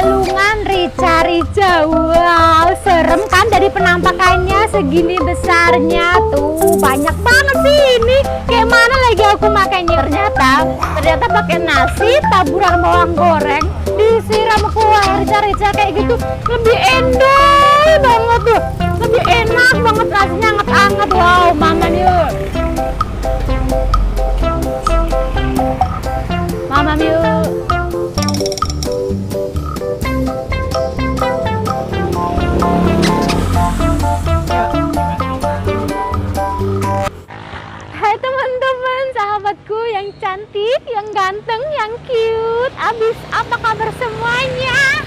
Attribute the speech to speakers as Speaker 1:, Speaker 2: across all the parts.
Speaker 1: Balungan rica-rica. Wow, serem kan dari penampakannya segini besarnya tuh. Banyak banget sih ini. Kayak mana lagi aku makainya? Ternyata pakai nasi taburan bawang goreng disiram kuah rica-rica kayak gitu. Lebih endol banget tuh. Lebih enak banget rasanya, anget-anget. Wow, makan yuk. Mamam yuk. Hai teman-teman, sahabatku yang cantik, yang ganteng, yang cute. Abis apa kabar semuanya?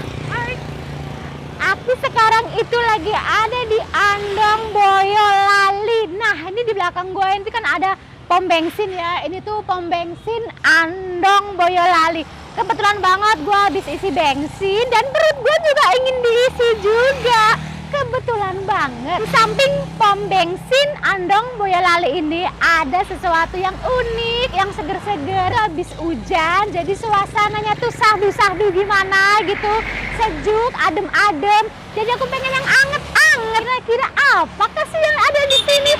Speaker 1: Aku sekarang itu lagi ada di Andong Boyolali. Nah, ini di belakang gue ini kan ada pom bensin ya. Ini tuh pom bensin Andong Boyolali. Kebetulan banget gue habis isi bensin dan perut gue juga ingin diisi juga. Kebetulan banget. Di samping pom bensin Andong Boyolali ini ada sesuatu yang unik, yang seger-seger. Habis hujan, jadi suasananya tuh sahdu-sahdu gimana gitu. Sejuk, adem-adem. Jadi aku pengen yang anget-anget. Kira-kira apakah sih yang ada di sini?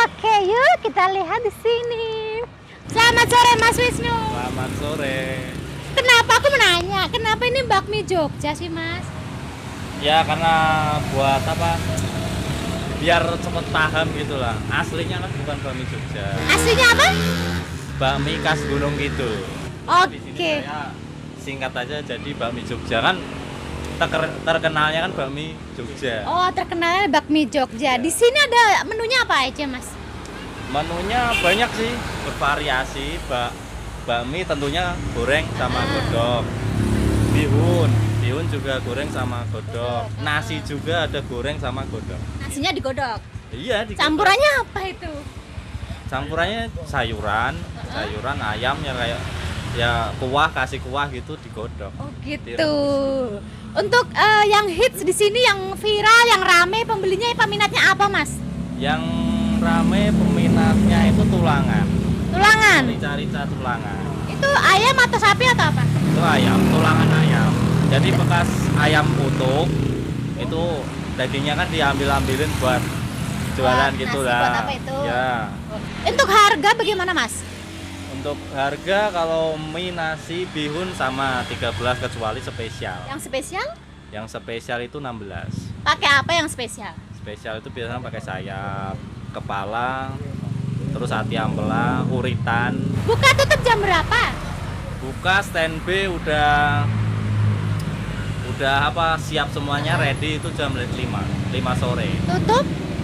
Speaker 1: Oke, yuk kita lihat di sini. Selamat sore Mas Wisnu.
Speaker 2: Selamat sore.
Speaker 1: Kenapa aku menanya? Kenapa ini bakmi Jogja sih Mas?
Speaker 2: Ya karena buat apa? Biar cepet paham gitulah. Aslinya kan bukan bakmi Jogja.
Speaker 1: Aslinya apa?
Speaker 2: Bakmi khas Gunung Kidul. Di sini
Speaker 1: Oke.
Speaker 2: saya singkat aja jadi bakmi Jogja kan terkenalnya kan bakmi Jogja.
Speaker 1: Oh, terkenal bakmi Jogja. Di sini ada menunya apa aja, Mas?
Speaker 2: Menunya banyak sih, bervariasi. Bakmi tentunya goreng sama godok. Bihun juga goreng sama godok. Nasi juga ada goreng sama godok.
Speaker 1: Nasinya digodok.
Speaker 2: Iya, digodok.
Speaker 1: Campurannya apa itu?
Speaker 2: Campurannya sayuran ayam ya kayak ya kasih kuah gitu digodok.
Speaker 1: Oh, gitu. Untuk yang hits di sini, yang viral, yang rame pembelinya, peminatnya apa, Mas?
Speaker 2: Yang rame peminatnya itu tulangan.
Speaker 1: Tulangan.
Speaker 2: Rica-rica tulangan.
Speaker 1: Itu ayam atau sapi atau apa?
Speaker 2: Itu ayam, tulangan ayam. Jadi bekas ayam utuh itu dagingnya kan diambil-ambilin buat jualan
Speaker 1: Buat
Speaker 2: gitu
Speaker 1: nasi,
Speaker 2: lah.
Speaker 1: buat apa itu?
Speaker 2: Ya.
Speaker 1: Untuk harga bagaimana, Mas?
Speaker 2: Untuk harga kalau mie nasi bihun sama 13 kecuali spesial.
Speaker 1: Yang spesial?
Speaker 2: Yang spesial itu 16.
Speaker 1: Pakai apa yang spesial?
Speaker 2: Spesial itu biasanya pakai sayap, kepala, terus hati ampela, uritan.
Speaker 1: Buka tutup jam berapa?
Speaker 2: Buka standby udah siap semuanya ready itu jam 5 sore.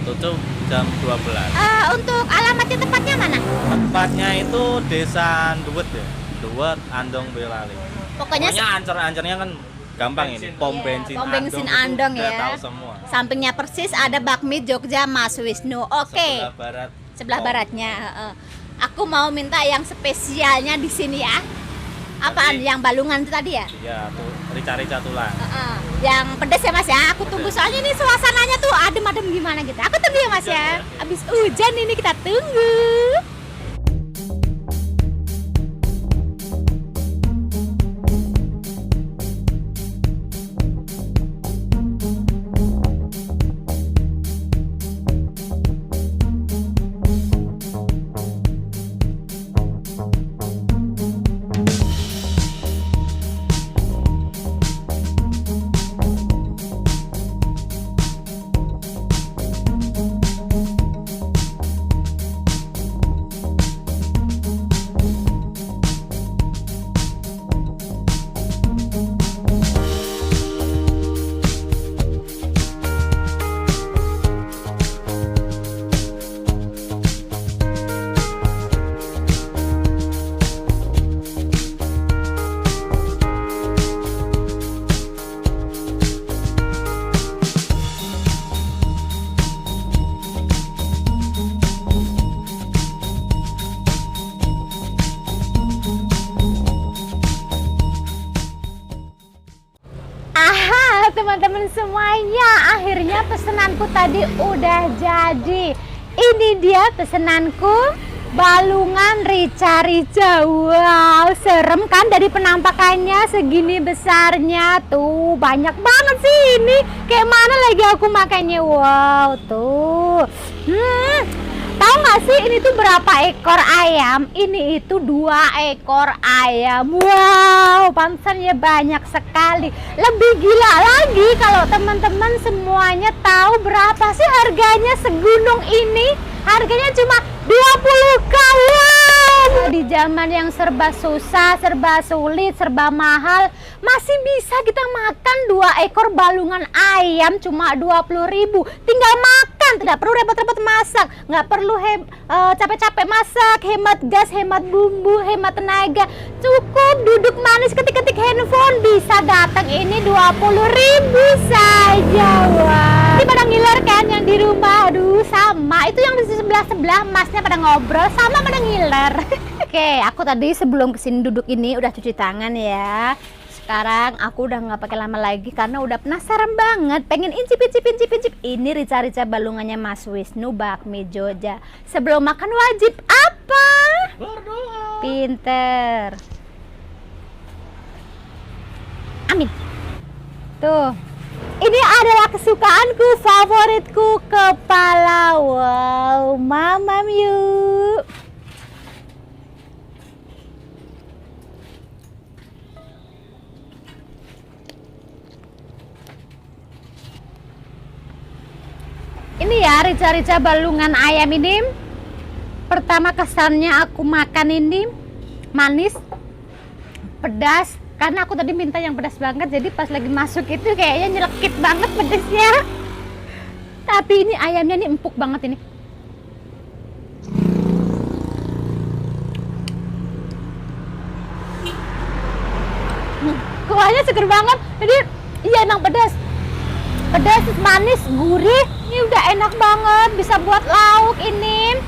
Speaker 1: Tutup?
Speaker 2: Jam 12.
Speaker 1: Untuk alamatnya tepatnya mana?
Speaker 2: Tempatnya itu Desa Duet ya. Duet Andong Boyolali.
Speaker 1: Pokoknya
Speaker 2: Ancernya kan gampang ini. Pom bensin
Speaker 1: pom bensin
Speaker 2: Andong
Speaker 1: Andong
Speaker 2: itu udah
Speaker 1: ya.
Speaker 2: tahu semua.
Speaker 1: Sampingnya persis ada bakmi Jogja Mas Wisnu. Oke.
Speaker 2: Sebelah barat.
Speaker 1: Sebelah baratnya. Aku mau minta yang spesialnya di sini ya. Apaan? Yang balungan itu tadi ya?
Speaker 2: Iya, tuh rica-rica tulang.
Speaker 1: Yang pedes ya Mas ya. Aku tunggu soalnya ini suasananya tuh adem-adem gimana gitu. Aku tunggu ya Mas ya. Abis hujan ini kita tunggu. Teman-teman semuanya, akhirnya pesenanku tadi udah jadi. Ini dia pesenanku, balungan rica-rica. Wow, serem kan dari penampakannya segini besarnya. Tuh, banyak banget sih ini. Kayak mana lagi aku makannya. Wow, tuh. Tahu nggak sih ini tuh berapa ekor ayam? Ini itu 2 ekor ayam. Wow, pantasnya banyak sekali. Lebih gila lagi kalau teman-teman semuanya tahu berapa sih harganya segunung ini. Harganya cuma 20k. Wow. Di zaman yang serba susah, serba sulit, serba mahal, masih bisa kita makan 2 ekor balungan ayam cuma 20.000. Tinggal makan, tidak perlu repot-repot masak, nggak perlu capek-capek masak, hemat gas, hemat bumbu, hemat tenaga. Cukup duduk manis ketik-ketik handphone bisa datang ini 20.000 saja. Wah. Ini pada ngiler kan yang di rumah. Aduh, sama. Itu yang di sebelah-sebelah masnya pada ngobrol sama pada ngiler. Oke, aku tadi sebelum kesini duduk ini udah cuci tangan ya. Sekarang aku udah nggak pakai lama lagi karena udah penasaran banget, pengen incip. Ini rica-rica balungannya Mas Wisnu bakmi Jogja. Sebelum makan wajib apa?
Speaker 2: Berdoa.
Speaker 1: Pinter. Amin. Tuh. Ini adalah kesukaanku, favoritku, kepala. Wow, mamam yuk. Ini ya rica-rica balungan ayam ini. Pertama kesannya aku makan ini manis, pedas. Karena aku tadi minta yang pedas banget, jadi pas lagi masuk itu kayaknya nyelekit banget pedasnya. Tapi ini ayamnya nih empuk banget ini. Kuahnya seger banget, jadi iya emang pedas. Pedas, manis, gurih. Ini udah enak banget, bisa buat lauk ini.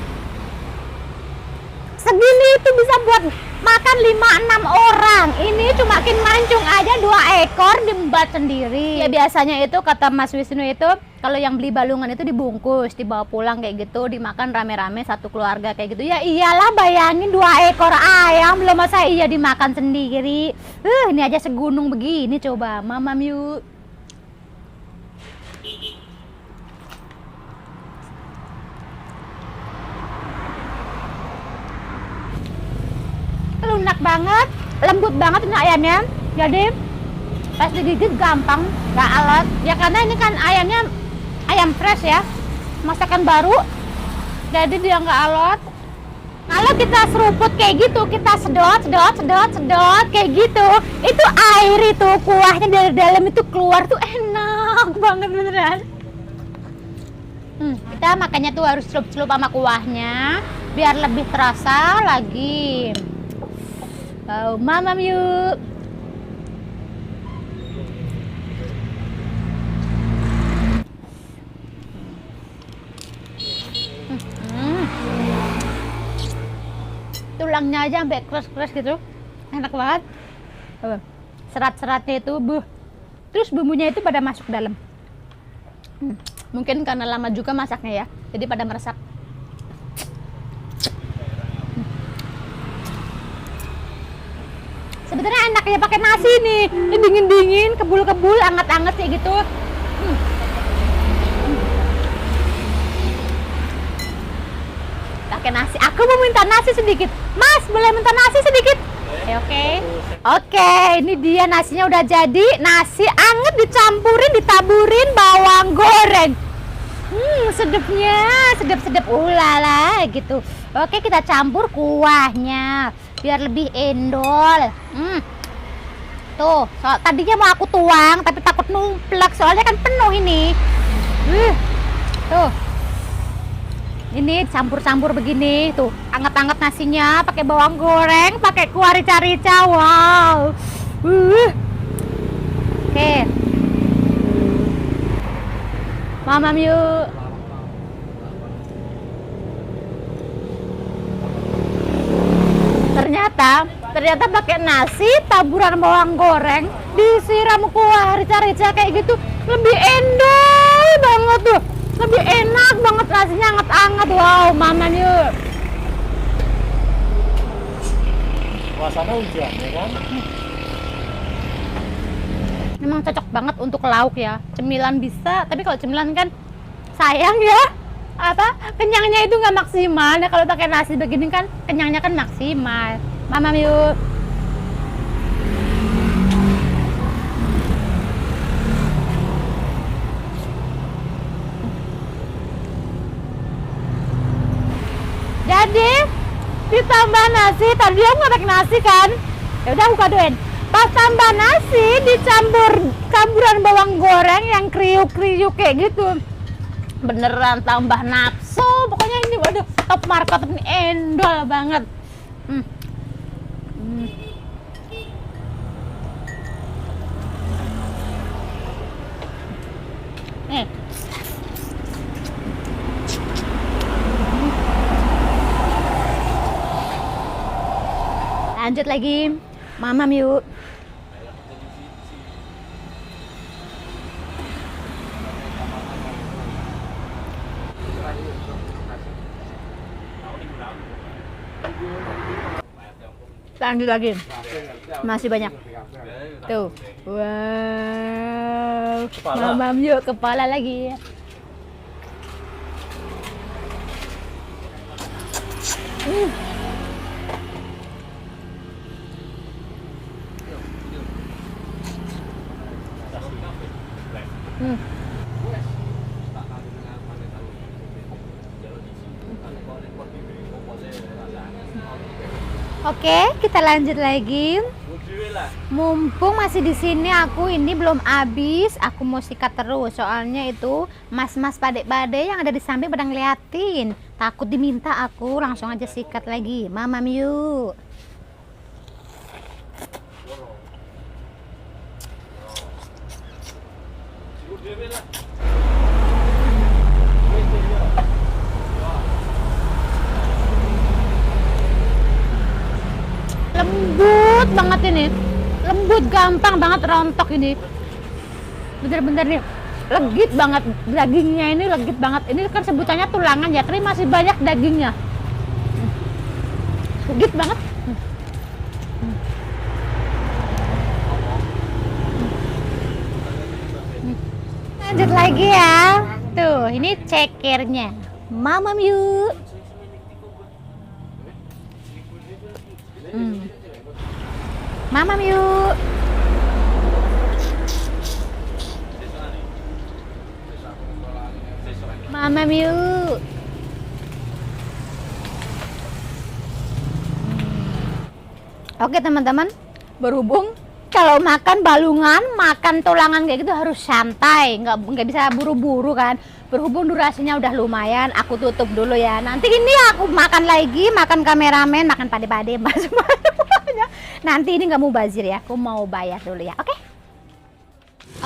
Speaker 1: Segini itu bisa buat makan 5-6 orang. Ini cuma mancung aja 2 ekor diembat sendiri. Ya biasanya itu kata Mas Wisnu itu kalau yang beli balungan itu dibungkus, dibawa pulang kayak gitu, dimakan rame-rame satu keluarga kayak gitu. Ya iyalah, bayangin 2 ekor ayam, belum masa iya dimakan sendiri. Ini aja segunung begini coba. Mamam yuk. Lunak banget, lembut banget ini ayamnya. Jadi pas digigit gampang, nggak alot. Ya karena ini kan ayamnya ayam fresh ya, masakan baru. Jadi dia nggak alot. Kalau kita seruput kayak gitu, kita sedot kayak gitu, itu air itu kuahnya dari dalam itu keluar tuh enak banget beneran. Kita makannya tuh harus celup-celup sama kuahnya biar lebih terasa lagi. Oh, mamam yuk. Tulangnya aja sampai keras-keras gitu, enak banget. Serat-seratnya itu, terus bumbunya itu pada masuk dalam. Mungkin karena lama juga masaknya ya, jadi pada meresap. Sebenarnya enak ya pakai nasi nih. Ini dingin-dingin, kebul-kebul, anget-anget kayak gitu. Pakai nasi. Aku mau minta nasi sedikit. Mas, boleh minta nasi sedikit? Oke, ini dia nasinya udah jadi. Nasi anget dicampurin, ditaburin bawang goreng. Sedepnya, sedep-sedep ulala gitu. Oke, kita campur kuahnya biar lebih endol. Tuh, tadinya mau aku tuang tapi takut numplak soalnya kan penuh ini. Tuh. Ini campur-campur begini, tuh. Anget-anget nasinya pakai bawang goreng, pakai kuah rica-rica. Wow. Oke. Mamam yuk. Ternyata pakai nasi taburan bawang goreng disiram kuah rica-rica kayak gitu lebih endol banget tuh, lebih enak banget, nasinya anget-anget. Wow, mamam yuk.
Speaker 3: Suasana hujan ya kan?
Speaker 1: Memang cocok banget untuk lauk ya. Cemilan bisa, tapi kalau cemilan kan sayang ya. Apa? Kenyangnya itu nggak maksimal. Nah, kalau pakai nasi begini kan kenyangnya kan maksimal. Mama yuk. Jadi ditambah nasi, tadi aku nggak pakai nasi kan? Ya udah aku kadoin. Pas tambah nasi campuran bawang goreng yang kriuk-kriuk kayak gitu. Beneran tambah nafsu. Pokoknya ini waduh top market, ini endol banget. Nih. Lanjut lagi, mamam yuk. Lanjut lagi, masih banyak. Tuh, wow, mamam yuk, kepala lagi. Oke, kita lanjut lagi. Mumpung masih di sini, aku ini belum habis. Aku mau sikat terus, soalnya itu mas-mas pade-pade yang ada di samping pada ngeliatin. Takut diminta, aku langsung aja sikat lagi. Mamam yuk. Lembut banget ini, lembut, gampang banget rontok ini, bener-bener nih legit banget dagingnya, ini legit banget. Ini kan sebutannya tulangan ya, tapi masih banyak dagingnya, legit banget. Lanjut lagi ya, tuh ini cekernya, mamam yuk. Mamam yuk. Mamam yuk. Oke teman-teman, berhubung kalau makan balungan, makan tulangan kayak gitu harus santai, nggak bisa buru-buru kan. Berhubung durasinya udah lumayan, aku tutup dulu ya. Nanti ini aku makan lagi, makan kameramen, makan pade-pade, semuanya. Nanti ini nggak mau bazir ya, aku mau bayar dulu ya, oke?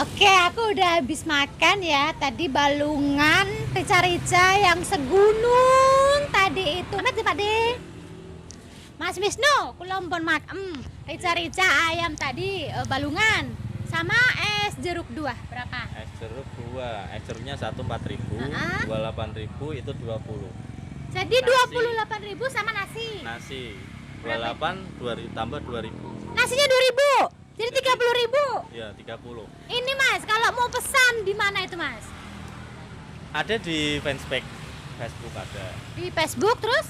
Speaker 1: Oke, aku udah habis makan ya. Tadi balungan rica-rica yang segunung tadi itu. Mana sih Pade? Mas Wisnu, kulompon mak. Rica-rica ayam tadi balungan sama es jeruk 2 berapa?
Speaker 2: Es jeruk 2, es jeruknya 1 4.000, 2 8.000 itu 20.
Speaker 1: Jadi 28.000 sama nasi.
Speaker 2: Nasi 28 2 tambah 2.000.
Speaker 1: Nasinya 2.000. Jadi 30.000.
Speaker 2: Iya, 30.
Speaker 1: Ini Mas, kalau mau pesan di mana itu Mas?
Speaker 2: Ada di fanspage Facebook ada.
Speaker 1: Di Facebook terus?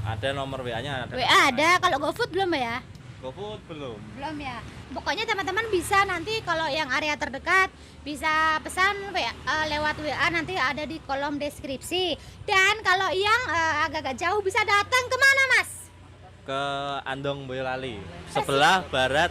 Speaker 2: Ada nomor WA-nya ada.
Speaker 1: WA ada, kalau GoFood belum ya?
Speaker 2: GoFood belum.
Speaker 1: Belum ya. Pokoknya teman-teman bisa nanti kalau yang area terdekat bisa pesan lewat WA, nanti ada di kolom deskripsi. Dan kalau yang agak-agak jauh bisa datang kemana Mas?
Speaker 2: Ke Andong Boyolali, sebelah barat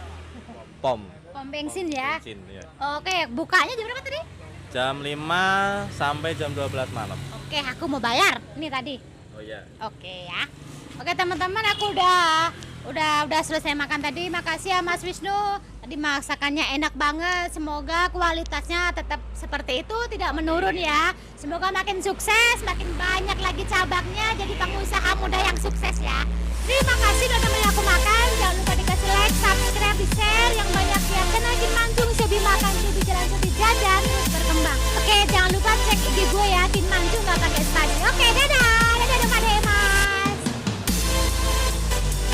Speaker 2: POM.
Speaker 1: Pom bensin ya.
Speaker 2: Bensin, ya.
Speaker 1: Oke, bukanya jam berapa tadi?
Speaker 2: Jam 5 sampai jam 12 malam.
Speaker 1: Oke, aku mau bayar. Ini tadi.
Speaker 2: Oh iya.
Speaker 1: Oke ya. Oke teman-teman, aku udah selesai makan tadi. Makasih ya Mas Wisnu. Tadi masakannya enak banget. Semoga kualitasnya tetap seperti itu, tidak menurun ya. Semoga makin sukses, makin banyak lagi cabangnya, jadi pengusaha muda yang sukses ya. Terima kasih udah temenin aku makan.